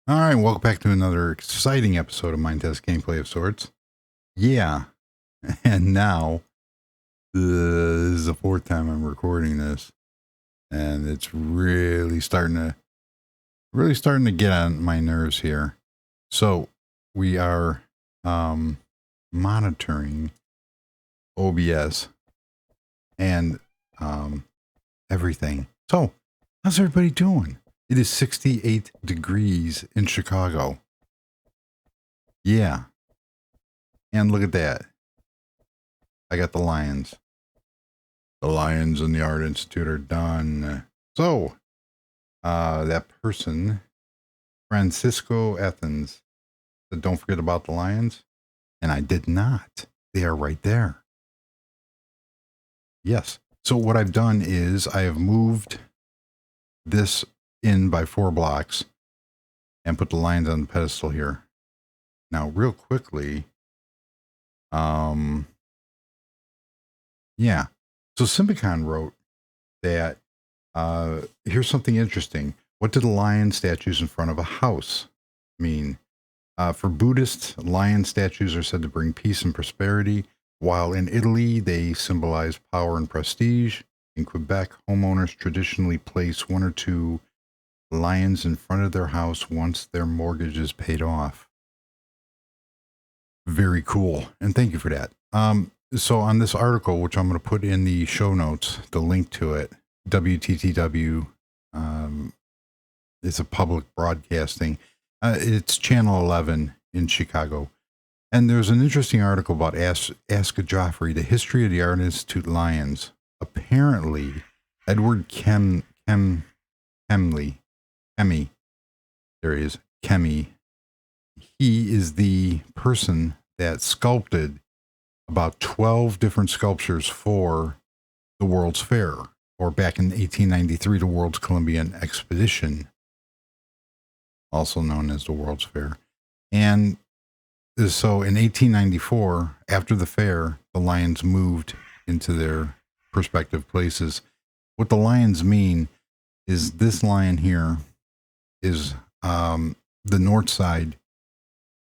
All right, welcome back to another exciting episode of Minetest gameplay of sorts. Yeah, and now this is the fourth time I'm recording this, and it's really starting to get on my nerves here. So we are monitoring OBS and everything. So how's everybody doing? It is 68 degrees in Chicago. Yeah. And look at that. I got the Lions. The Lions and the Art Institute are done. So, that person, Francisco Athens, said, don't forget about the Lions. And I did not. They are right there. Yes. So what I've done is I have moved this in by 4 blocks and put the Lions on the pedestal here. Now, real quickly, yeah. So Symbicon wrote that, here's something interesting. What do the lion statues in front of a house mean? For Buddhists, lion statues are said to bring peace and prosperity, while in Italy, they symbolize power and prestige. In Quebec, homeowners traditionally place 1 or 2 lions in front of their house once their mortgage is paid off. Very cool. And thank you for that. So on this article, which I'm going to put in the show notes, the link to it, WTTW, it's a public broadcasting. It's Channel 11 in Chicago. And there's an interesting article about Ask a Joffrey, the history of the Art Institute Lions. Apparently, Edward Kemley, there he is, Kemi. He is the person that sculpted about 12 different sculptures for the World's Fair, or back in 1893, the World's Columbian Expedition, also known as the World's Fair. And so in 1894, after the fair, the lions moved into their respective places. What the lions mean is this lion here is the north side,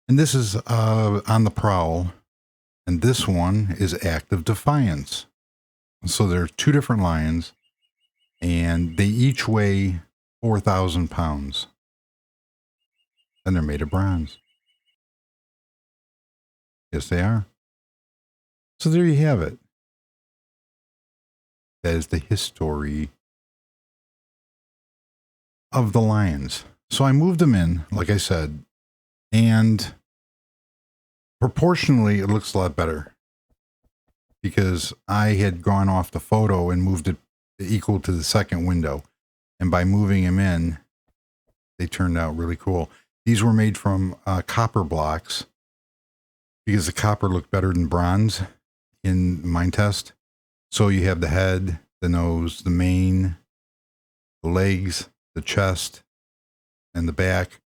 and this is on the prowl, and this one is Act of Defiance. So there are 2 different lions, and they each weigh 4,000 pounds, and they're made of bronze. Yes, they are. So there you have it. That is the history of the lions. So I moved them in, like I said, and proportionally, it looks a lot better because I had gone off the photo and moved it equal to the second window. And by moving them in, they turned out really cool. These were made from copper blocks because the copper looked better than bronze in Minetest. So you have the head, the nose, the mane, the legs, the chest, and the back,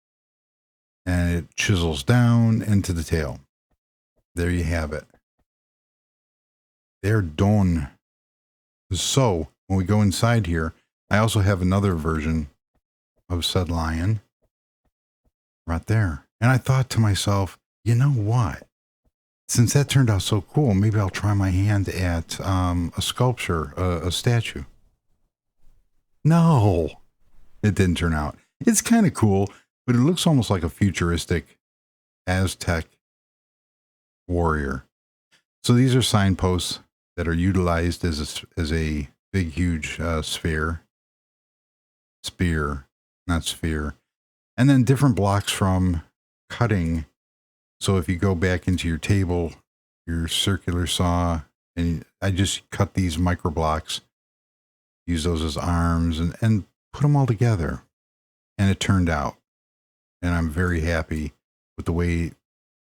and it chisels down into the tail. There you have it. They're done. So when we go inside here, I also have another version of said lion right there. And I thought to myself, you know what? Since that turned out so cool, maybe I'll try my hand at a sculpture, a statue. No, it didn't turn out. It's kind of cool, but it looks almost like a futuristic Aztec warrior. So these are signposts that are utilized as a big, huge spear, not sphere. And then different blocks from cutting. So if you go back into your table, your circular saw, and I just cut these micro blocks, use those as arms, and put them all together. And it turned out. And I'm very happy with the way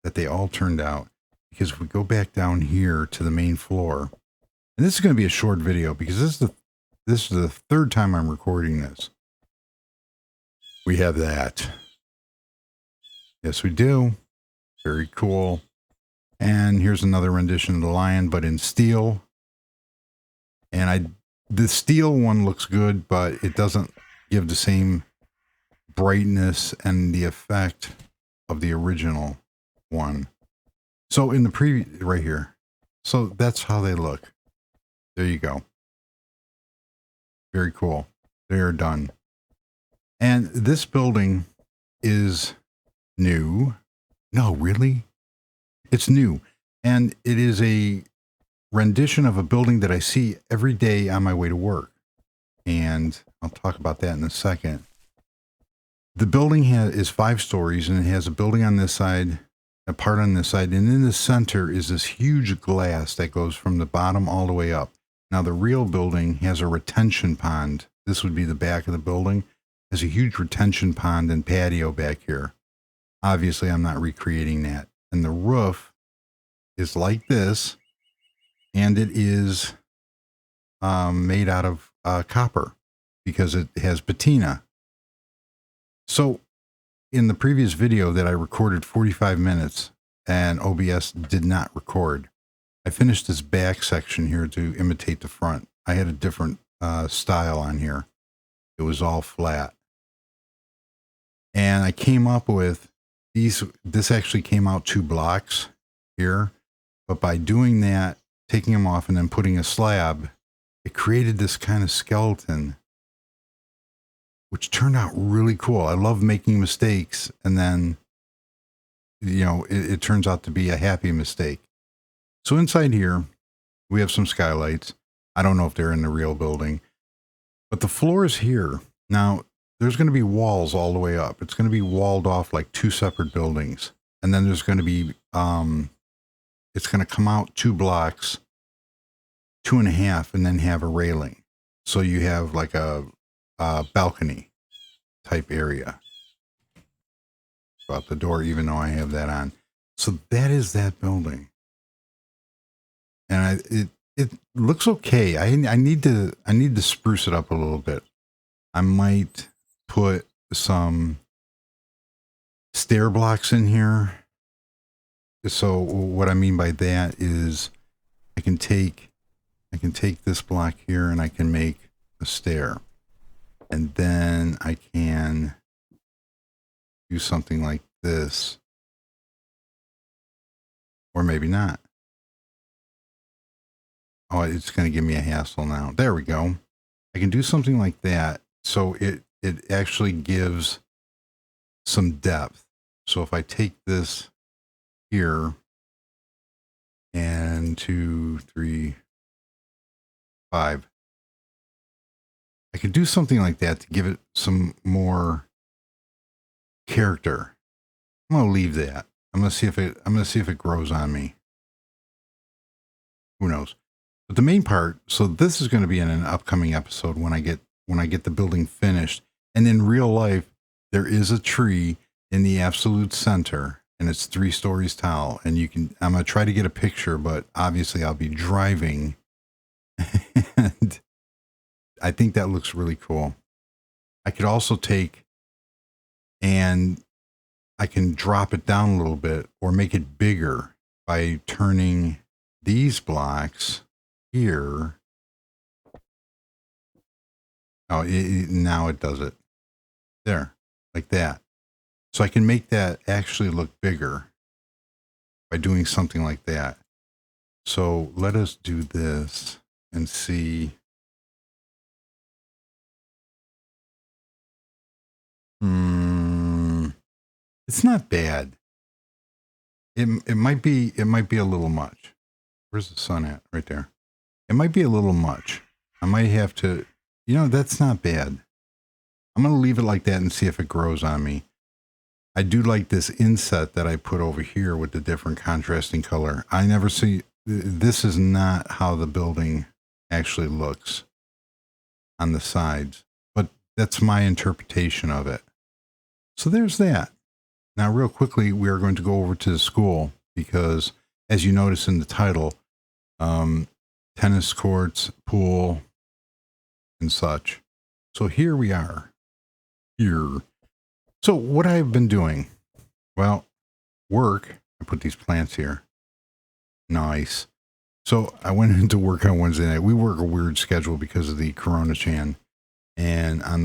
that they all turned out. Because if we go back down here to the main floor, and this is going to be a short video because this is the 3rd time I'm recording this. We have that. Yes, we do. Very cool. And here's another rendition of the lion, but in steel. And the steel one looks good, but it doesn't give the same brightness and the effect of the original one. So in the preview right here, so that's how they look. There you go. Very cool. They are done. And this building is new. No, really? It's new. And it is a rendition of a building that I see every day on my way to work. And I'll talk about that in a second. The building is 5 stories, and it has a building on this side, a part on this side, and in the center is this huge glass that goes from the bottom all the way up. Now, the real building has a retention pond. This would be the back of the building. Has a huge retention pond and patio back here. Obviously, I'm not recreating that. And the roof is like this, and it is made out of copper because it has patina. So in the previous video that I recorded 45 minutes and OBS did not record, I finished this back section here to imitate the front. I had a different style on here. It was all flat. And I came up with this actually came out 2 blocks here, but by doing that, taking them off and then putting a slab, it created this kind of skeleton, which turned out really cool. I love making mistakes, and then, you know, it turns out to be a happy mistake. So inside here, we have some skylights. I don't know if they're in the real building, but the floor is here. Now, there's going to be walls all the way up. It's going to be walled off like 2 separate buildings. And then there's going to be, it's going to come out 2 blocks, 2.5, and then have a railing. So you have like a balcony type area about the door, even though I have that on. So that is that building. And it looks okay. I need to spruce it up a little bit. I might put some stair blocks in here. So what I mean by that is I can take this block here and I can make a stair. And then I can do something like this. Or maybe not. Oh, it's going to give me a hassle now. There we go. I can do something like that. So it actually gives some depth. So if I take this here and 2, 3, 5, I could do something like that to give it some more character. I'm going to leave that. I'm going to see if it grows on me. Who knows? But the main part, so this is going to be in an upcoming episode when I get the building finished. And in real life, there is a tree in the absolute center, and it's 3 stories tall. And I'm going to try to get a picture, but obviously I'll be driving. And I think that looks really cool. I could also take and I can drop it down a little bit or make it bigger by turning these blocks here. Oh, now it does it. There, like that. So I can make that actually look bigger by doing something like that. So let us do this and see. It's not bad. It might be a little much. Where's the sun at? Right there. It might be a little much. I might have to, that's not bad. I'm going to leave it like that and see if it grows on me. I do like this inset that I put over here with the different contrasting color. I never see, this is not how the building actually looks on the sides, but that's my interpretation of it. So there's that. Now, real quickly, we are going to go over to the school because, as you notice in the title, tennis courts, pool, and such. So here we are. Here. So what I've been doing, well, work. I put these plants here. Nice. So I went into work on Wednesday night. We work a weird schedule because of the Corona Chan. And on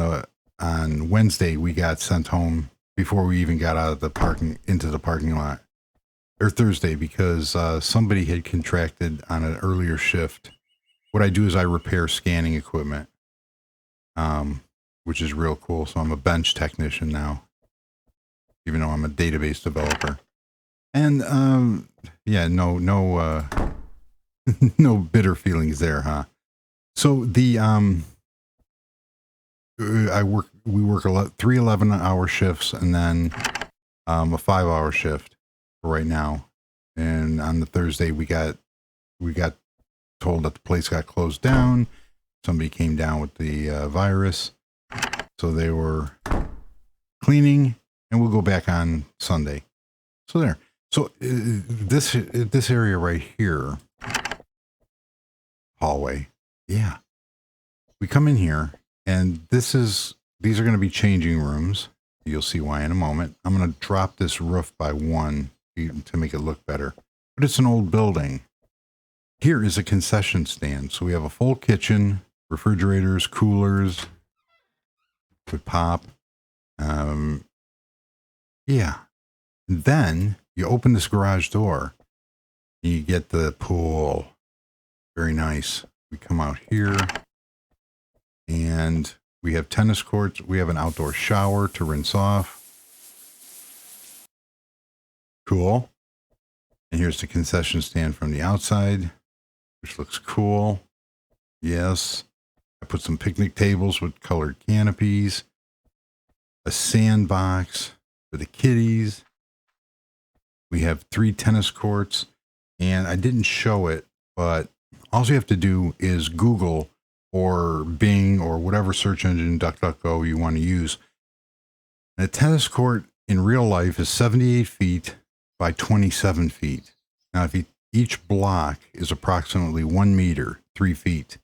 on Wednesday, we got sent home before we even got out of the into the parking lot, or Thursday, because somebody had contracted on an earlier shift. What I do is I repair scanning equipment, which is real cool. So I'm a bench technician now, even though I'm a database developer. And yeah, no no bitter feelings there, huh? So the we work 3 11-hour shifts, and then a 5-hour shift for right now. And on the Thursday we got told that the place got closed down. Somebody came down with the virus, so they were cleaning, and we'll go back on Sunday. So there. So this area right here, hallway, yeah. We come in here, and these are going to be changing rooms. You'll see why in a moment. I'm going to drop this roof by 1 to make it look better. But it's an old building. Here is a concession stand. So we have a full kitchen, refrigerators, coolers, with pop. Yeah. Then you open this garage door, and you get the pool. Very nice. We come out here, and we have tennis courts. We have an outdoor shower to rinse off. Cool. And here's the concession stand from the outside, which looks cool. Yes. I put some picnic tables with colored canopies, a sandbox for the kiddies. We have 3 tennis courts, and I didn't show it, but all you have to do is Google or Bing or whatever search engine, DuckDuckGo, you want to use. And a tennis court in real life is 78 feet by 27 feet. Now, each block is approximately 1 meter, 3 feet.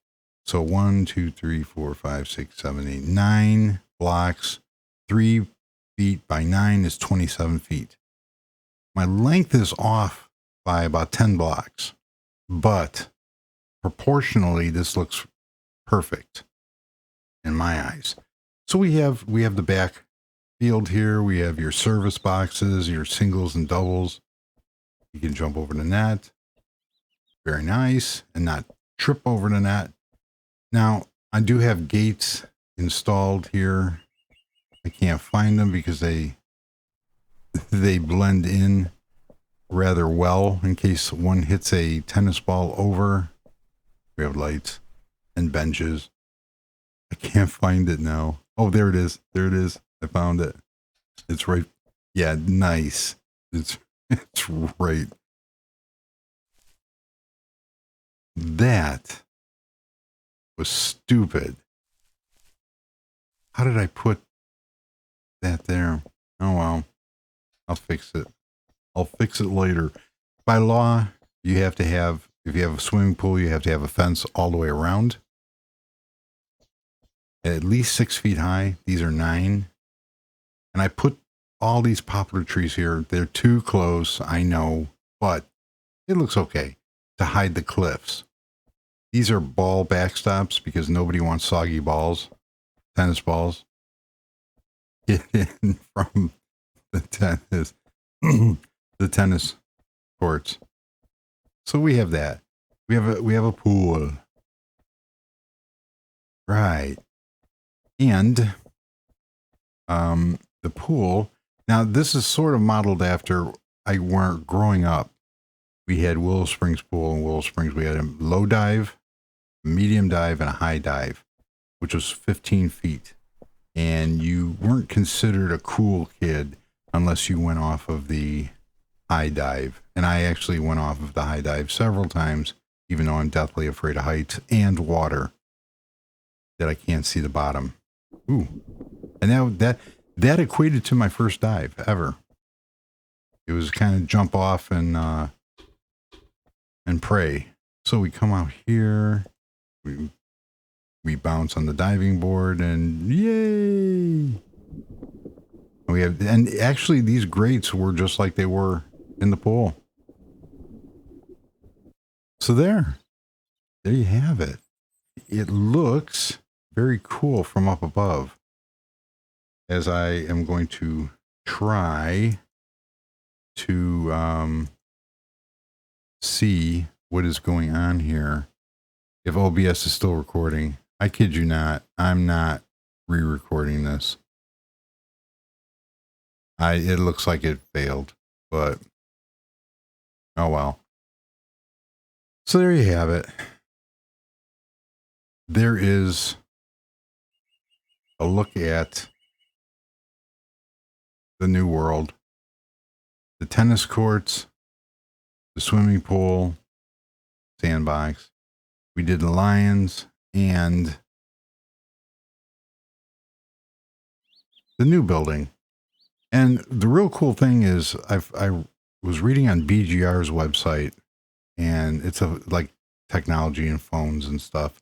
So 1, 2, 3, 4, 5, 6, 7, 8, 9 blocks. 3 feet by 9 is 27 feet. My length is off by about 10 blocks, but proportionally, this looks perfect in my eyes. So we have the back field here. We have your service boxes, your singles and doubles. You can jump over the net. Very nice, and not trip over the net. Now, I do have gates installed here. I can't find them because they blend in rather well in case one hits a tennis ball over. We have lights and benches. I can't find it now. Oh, there it is. There it is. I found it. It's right. Yeah, nice. It's right. That was stupid. How did I put that there? Oh, well. I'll fix it. I'll fix it later. By law, you have to have, if you have a swimming pool, you have to have a fence all the way around. At least 6 feet high. These are 9. And I put all these poplar trees here. They're too close, I know, but it looks okay to hide the cliffs. These are ball backstops because nobody wants soggy balls, tennis balls. Get in from the tennis courts. So we have that. We have a pool. Right. And the pool, now this is sort of modeled after growing up. We had Willow Springs pool. In Willow Springs, we had a low dive, medium dive, and a high dive, which was 15 feet. And you weren't considered a cool kid unless you went off of the high dive. And I actually went off of the high dive several times, even though I'm deathly afraid of heights and water, that I can't see the bottom. Ooh. And that equated to my first dive ever. It was kind of jump off and pray. So we come out here, we bounce on the diving board, and yay! And actually these grates were just like they were in the pool. So there you have it. It looks very cool from up above. as I am going to try to see what is going on here. If OBS is still recording, I kid you not, I'm not re-recording this. It looks like it failed, but oh well. So there you have it. There is a look at the new world, the tennis courts, the swimming pool, sandbox. We did the lions and the new building. And the real cool thing is I was reading on BGR's website, and it's like technology and phones and stuff.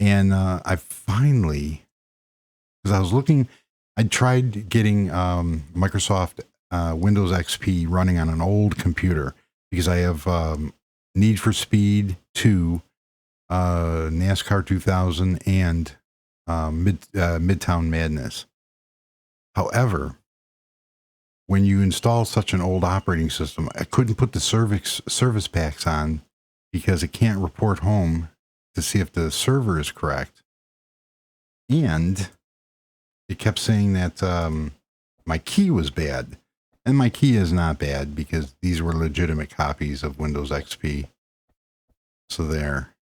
And I finally, because I was looking, I tried getting Microsoft Windows XP running on an old computer because I have Need for Speed 2, NASCAR 2000, and Midtown Madness. However, when you install such an old operating system, I couldn't put the service packs on because it can't report home to see if the server is correct. And it kept saying that my key was bad. And my key is not bad because these were legitimate copies of Windows XP. So there.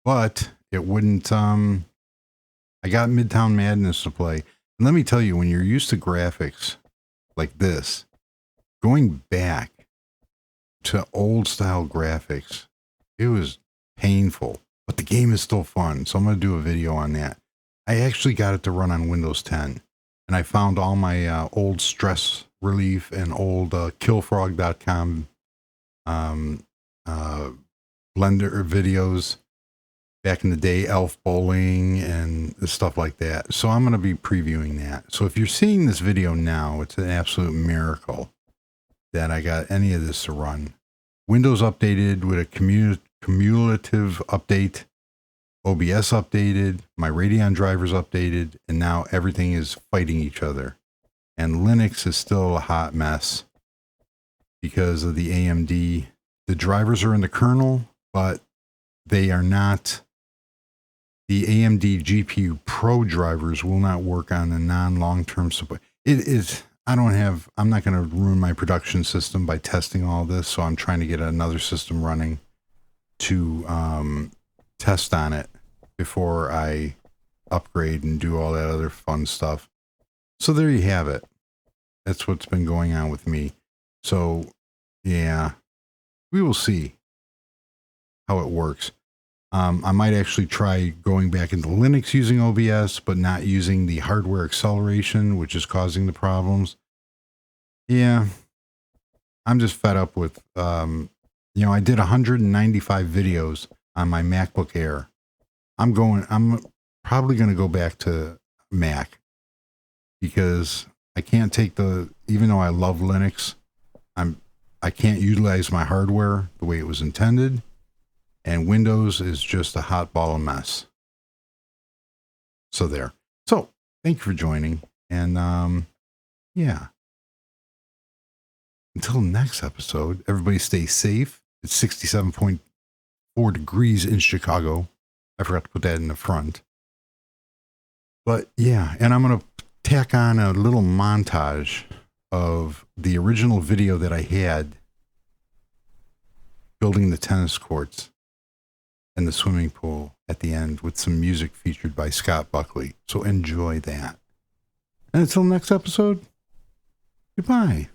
But it wouldn't, I got Midtown Madness to play. And let me tell you, when you're used to graphics like this, going back to old style graphics, it was painful, but the game is still fun. So I'm going to do a video on that. I actually got it to run on Windows 10, and I found all my old stress relief and old killfrog.com Blender videos back in the day, Elf Bowling and stuff like that. So I'm going to be previewing that. So if you're seeing this video now, it's an absolute miracle that I got any of this to run. Windows updated with a cumulative update, OBS updated, my Radeon drivers updated, and now everything is fighting each other. And Linux is still a hot mess because of the AMD. The drivers are in the kernel, but they are not. The AMD GPU Pro drivers will not work on the non-long-term support. It is, I'm not going to ruin my production system by testing all this, so I'm trying to get another system running to test on it before I upgrade and do all that other fun stuff. So there you have it. That's what's been going on with me. So, yeah, we will see how it works. I might actually try going back into Linux using OBS, but not using the hardware acceleration, which is causing the problems. Yeah, I'm just fed up with, I did 195 videos on my MacBook Air. I'm probably going to go back to Mac because I can't take even though I love Linux, I can't utilize my hardware the way it was intended. And Windows is just a hot ball of mess. So there. So thank you for joining. And yeah. Until next episode, everybody stay safe. It's 67.4 degrees in Chicago. I forgot to put that in the front. But yeah, and I'm going to tack on a little montage of the original video that I had building the tennis courts and the swimming pool at the end with some music featured by Scott Buckley. So enjoy that. And until next episode, goodbye.